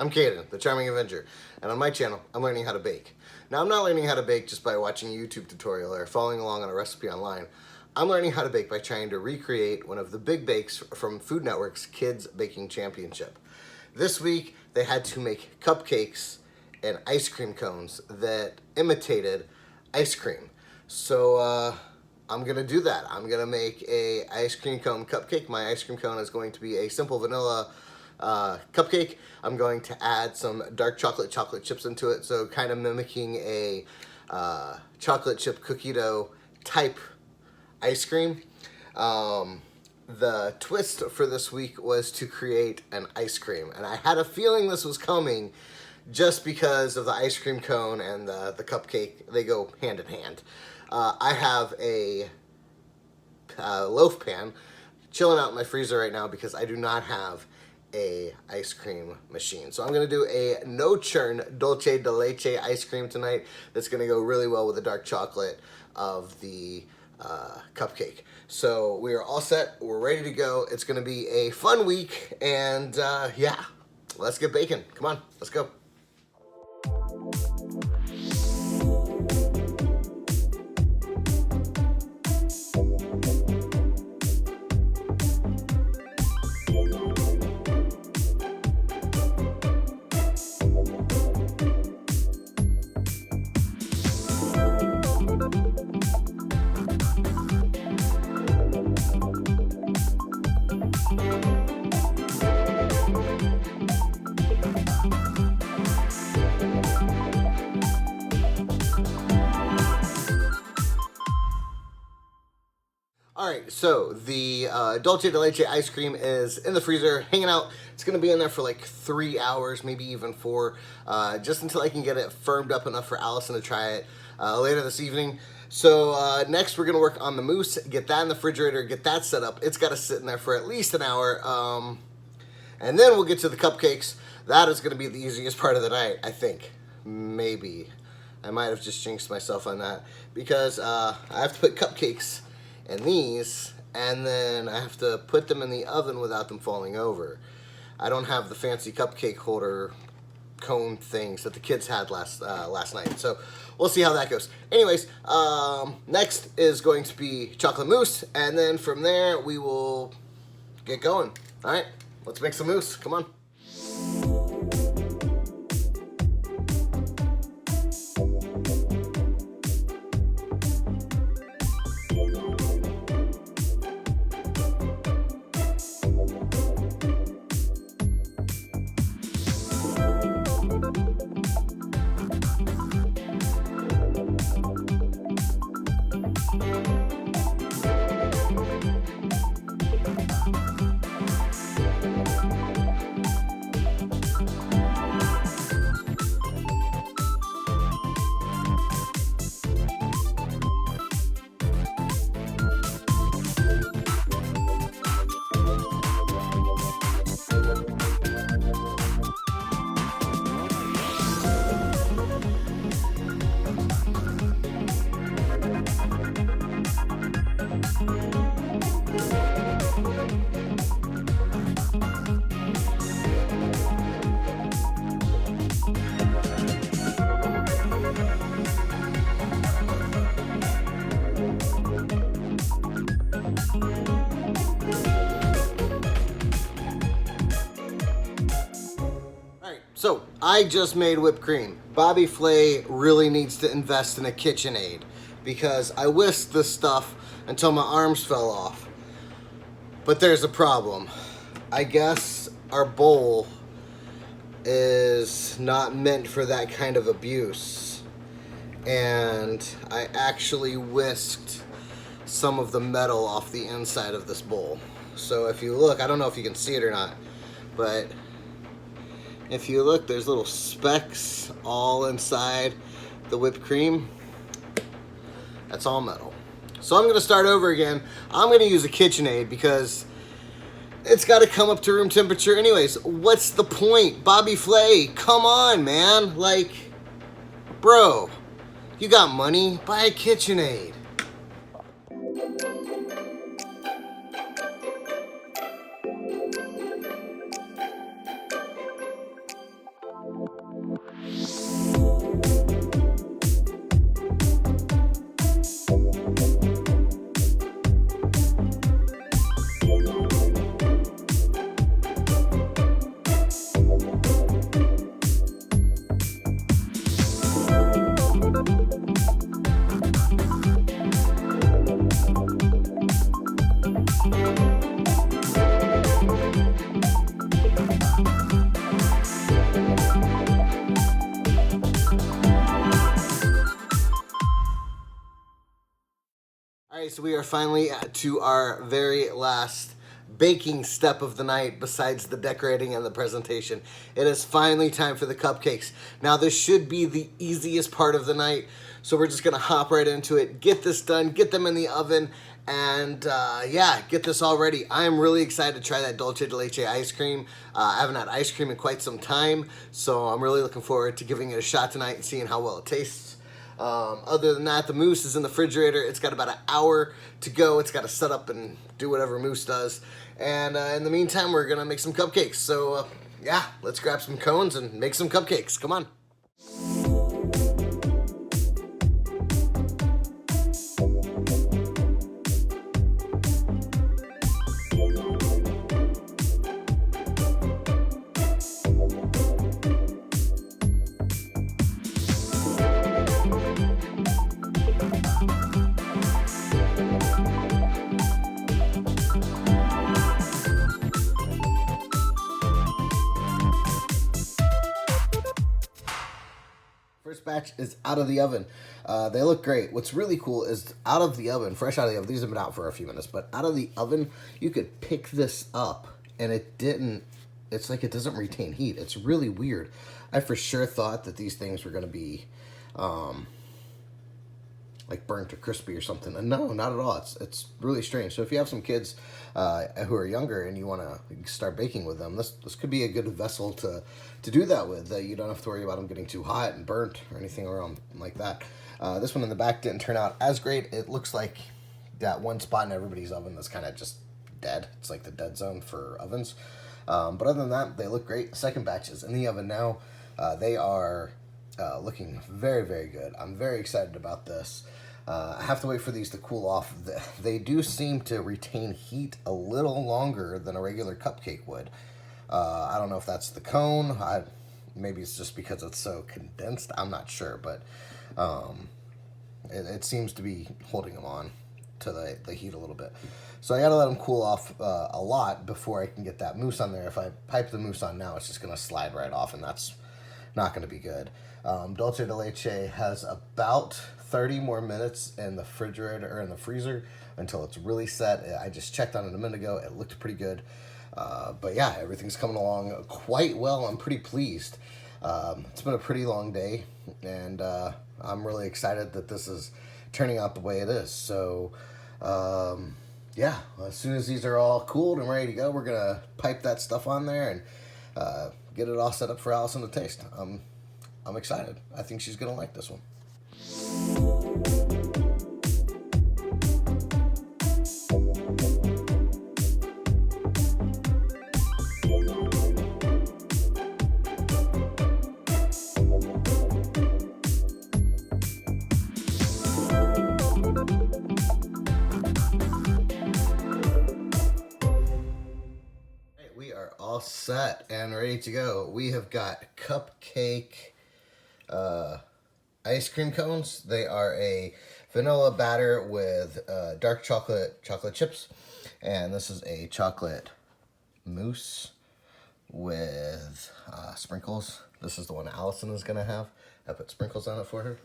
I'm Caden, the Charming Avenger, and on my channel, I'm learning how to bake. Now, I'm not learning how to bake just by watching a YouTube tutorial or following along on a recipe online. I'm learning how to bake by trying to recreate one of the big bakes from Food Network's Kids Baking Championship. This week, they had to make cupcakes and ice cream cones that imitated ice cream. So, I'm gonna do that. I'm gonna make a ice cream cone cupcake. My ice cream cone is going to be a simple vanilla cupcake. I'm going to add some dark chocolate chips into it, so kind of mimicking a chocolate chip cookie dough type ice cream. The twist for this week was to create an ice cream, and I had a feeling this was coming just because of the ice cream cone and the cupcake. They go hand in hand. I have a loaf pan chilling out in my freezer right now because I do not have a ice cream machine. So I'm going to do a no churn Dulce de Leche ice cream tonight that's going to go really well with the dark chocolate of the cupcake. So we are all set. We're ready to go. It's going to be a fun week, and yeah, let's get baking. Come on, let's go. Alright, so the Dulce de Leche ice cream is in the freezer, hanging out. It's going to be in there for like 3 hours, maybe even 4, just until I can get it firmed up enough for Allison to try it later this evening. So next we're going to work on the mousse, get that in the refrigerator, get that set up. It's got to sit in there for at least an hour, and then we'll get to the cupcakes. That is going to be the easiest part of the night, I think. Maybe. I might have just jinxed myself on that, because I have to put cupcakes in these, and then I have to put them in the oven without them falling over. I don't have the fancy cupcake holder cone things that the kids had last night, so we'll see how that goes. Anyways, next is going to be chocolate mousse, and then from there we will get going. All right, let's make some mousse. Come on. So, I just made whipped cream. Bobby Flay really needs to invest in a KitchenAid because I whisked this stuff until my arms fell off. But there's a problem. I guess our bowl is not meant for that kind of abuse. And I actually whisked some of the metal off the inside of this bowl. So if you look, I don't know if you can see it or not, but if you look, there's little specks all inside the whipped cream. That's all metal. So I'm going to start over again. I'm going to use a KitchenAid because it's got to come up to room temperature anyways. What's the point? Bobby Flay, come on, man. Like, bro, you got money? Buy a KitchenAid. Alright, so we are finally to our very last baking step of the night besides the decorating and the presentation. It is finally time for the cupcakes. Now this should be the easiest part of the night, so we're just going to hop right into it, get this done, get them in the oven, and yeah, get this all ready. I am really excited to try that Dulce de Leche ice cream. I haven't had ice cream in quite some time, so I'm really looking forward to giving it a shot tonight and seeing how well it tastes. Other than that, the mousse is in the refrigerator. It's got about an hour to go. It's got to set up and do whatever mousse does. And in the meantime, we're going to make some cupcakes. So yeah, let's grab some cones and make some cupcakes. Come on. First batch is out of the oven. They look great. What's really cool is out of the oven, fresh out of the oven, these have been out for a few minutes, but out of the oven, you could pick this up and it's like it doesn't retain heat. It's really weird. I for sure thought that these things were going to be like burnt or crispy or something. And no, not at all. It's really strange. So if you have some kids who are younger and you want to start baking with them, this could be a good vessel to do that with. You don't have to worry about them getting too hot and burnt or anything around like that. This one in the back didn't turn out as great. It looks like that one spot in everybody's oven that's kind of just dead. It's like the dead zone for ovens. But other than that, they look great. Second batch is in the oven now. They are looking very, very good. I'm very excited about this. I have to wait for these to cool off. They do seem to retain heat a little longer than a regular cupcake would. I don't know if that's the cone. Maybe it's just because it's so condensed. I'm not sure, but it seems to be holding them on to the heat a little bit. So I gotta let them cool off a lot before I can get that mousse on there. If I pipe the mousse on now, it's just gonna slide right off, and that's not gonna be good. Dulce de Leche has about 30 more minutes in the refrigerator or in the freezer until it's really set. I just checked on it a minute ago. It looked pretty good. But yeah, everything's coming along quite well. I'm pretty pleased. It's been a pretty long day, and I'm really excited that this is turning out the way it is. So yeah, as soon as these are all cooled and ready to go, we're gonna pipe that stuff on there and get it all set up for Allison to taste. I'm excited. I think she's gonna like this one. We are all set and ready to go. We have got cupcake ice cream cones. They are a vanilla batter with dark chocolate chips, and this is a chocolate mousse with sprinkles. This is the one Allison is gonna have. I put sprinkles on it for her.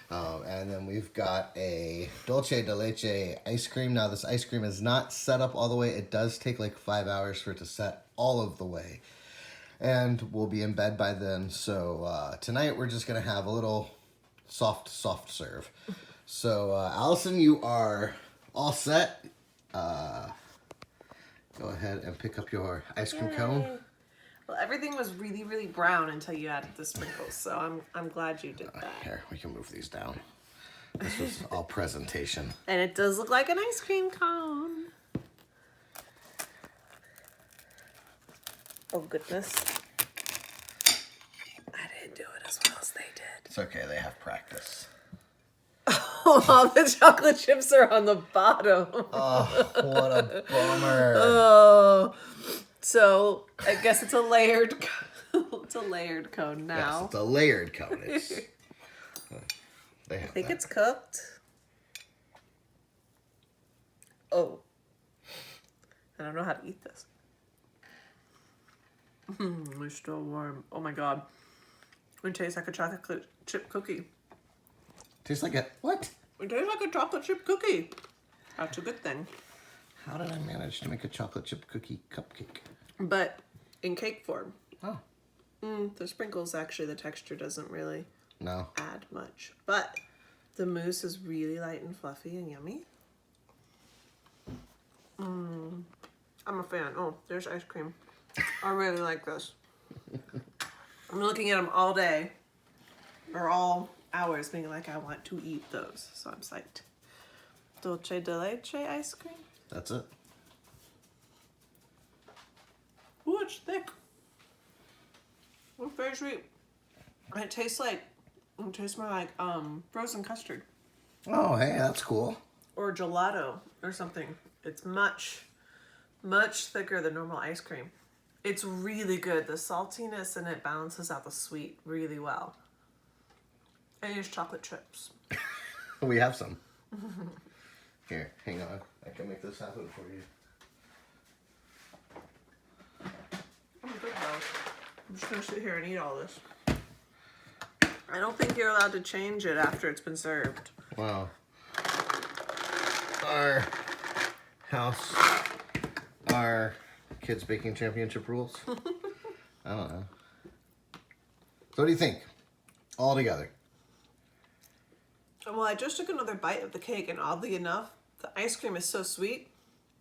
And then we've got a Dulce de Leche ice cream. Now this ice cream is not set up all the way. It does take like 5 hours for it to set all of the way. And we'll be in bed by then. So tonight we're just going to have a little soft serve. So Allison, you are all set. Go ahead and pick up your ice cream cone. Well, everything was really, really brown until you added the sprinkles, so I'm glad you did that. Here, we can move these down. This was all presentation. And it does look like an ice cream cone. Oh, goodness. I didn't do it as well as they did. It's okay, they have practice. Oh, all the chocolate chips are on the bottom. Oh, what a bummer. Oh. So I guess it's a layered it's a layered cone now. Yes, it's a layered cone. I think it's cooked. Oh. I don't know how to eat this. It's still warm. Oh my god. It tastes like a chocolate chip cookie. Tastes like a what? It tastes like a chocolate chip cookie. That's a good thing. How did I manage to make a chocolate chip cookie cupcake? But in cake form. Oh. The sprinkles, actually, the texture doesn't really No. add much. But the mousse is really light and fluffy and yummy. I'm a fan. Oh, there's ice cream. I really like this. I'm looking at them all day. Or all hours being like, I want to eat those. So I'm psyched. Dulce de Leche ice cream. That's it. Ooh, it's thick. It's very sweet. And it tastes more like frozen custard. Oh, hey, that's cool. Or gelato or something. It's much, much thicker than normal ice cream. It's really good. The saltiness in it balances out the sweet really well. And it's chocolate chips. We have some. Here, hang on. I can make this happen for you. I'm good though. I'm just gonna sit here and eat all this. I don't think you're allowed to change it after it's been served. Wow. Our house, our kids baking championship rules. I don't know. So what do you think? All together. Well, I just took another bite of the cake, and oddly enough, the ice cream is so sweet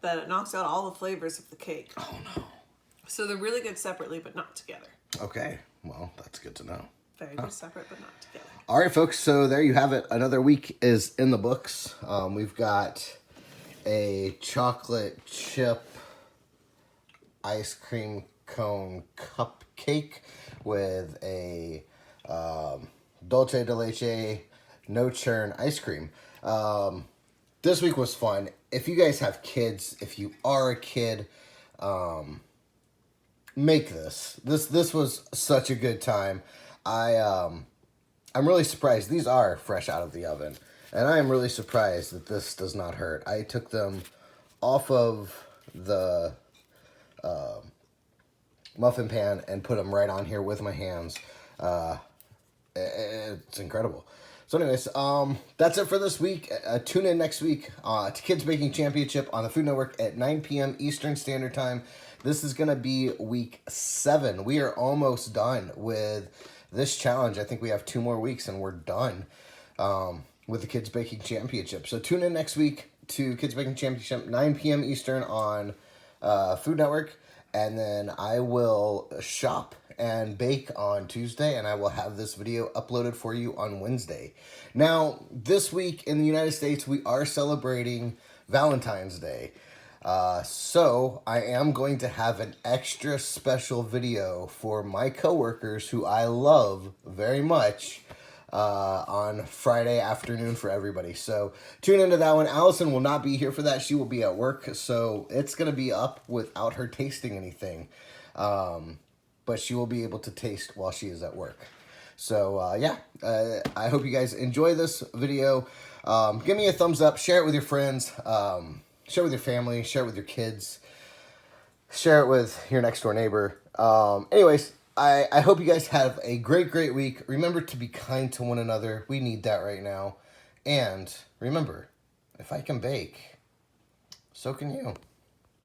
that it knocks out all the flavors of the cake. Oh no. So they're really good separately, but not together. Okay. Well, that's good to know. Very good separate, but not together. All right, folks. So there you have it. Another week is in the books. We've got a chocolate chip ice cream cone cupcake with a Dulce de Leche no churn ice cream. This week was fun. If you guys have kids, if you are a kid, make this. This was such a good time. I'm really surprised. These are fresh out of the oven, and I am really surprised that this does not hurt. I took them off of the muffin pan and put them right on here with my hands. It's incredible. So anyways, that's it for this week. Tune in next week to Kids Baking Championship on the Food Network at 9 p.m. Eastern Standard Time. This is going to be week 7. We are almost done with this challenge. I think we have 2 more weeks and we're done with the Kids Baking Championship. So tune in next week to Kids Baking Championship, 9 p.m. Eastern on Food Network. And then I will shop and bake on Tuesday, and I will have this video uploaded for you on Wednesday. Now, this week in the United States, we are celebrating Valentine's Day. So I am going to have an extra special video for my coworkers who I love very much on Friday afternoon for everybody. So tune into that one. Allison will not be here for that. She will be at work, so it's going to be up without her tasting anything. But she will be able to taste while she is at work. So, yeah, I hope you guys enjoy this video. Give me a thumbs up. Share it with your friends. Share it with your family. Share it with your kids. Share it with your next door neighbor. Anyways, I hope you guys have a great week. Remember to be kind to one another. We need that right now. And remember, if I can bake, so can you.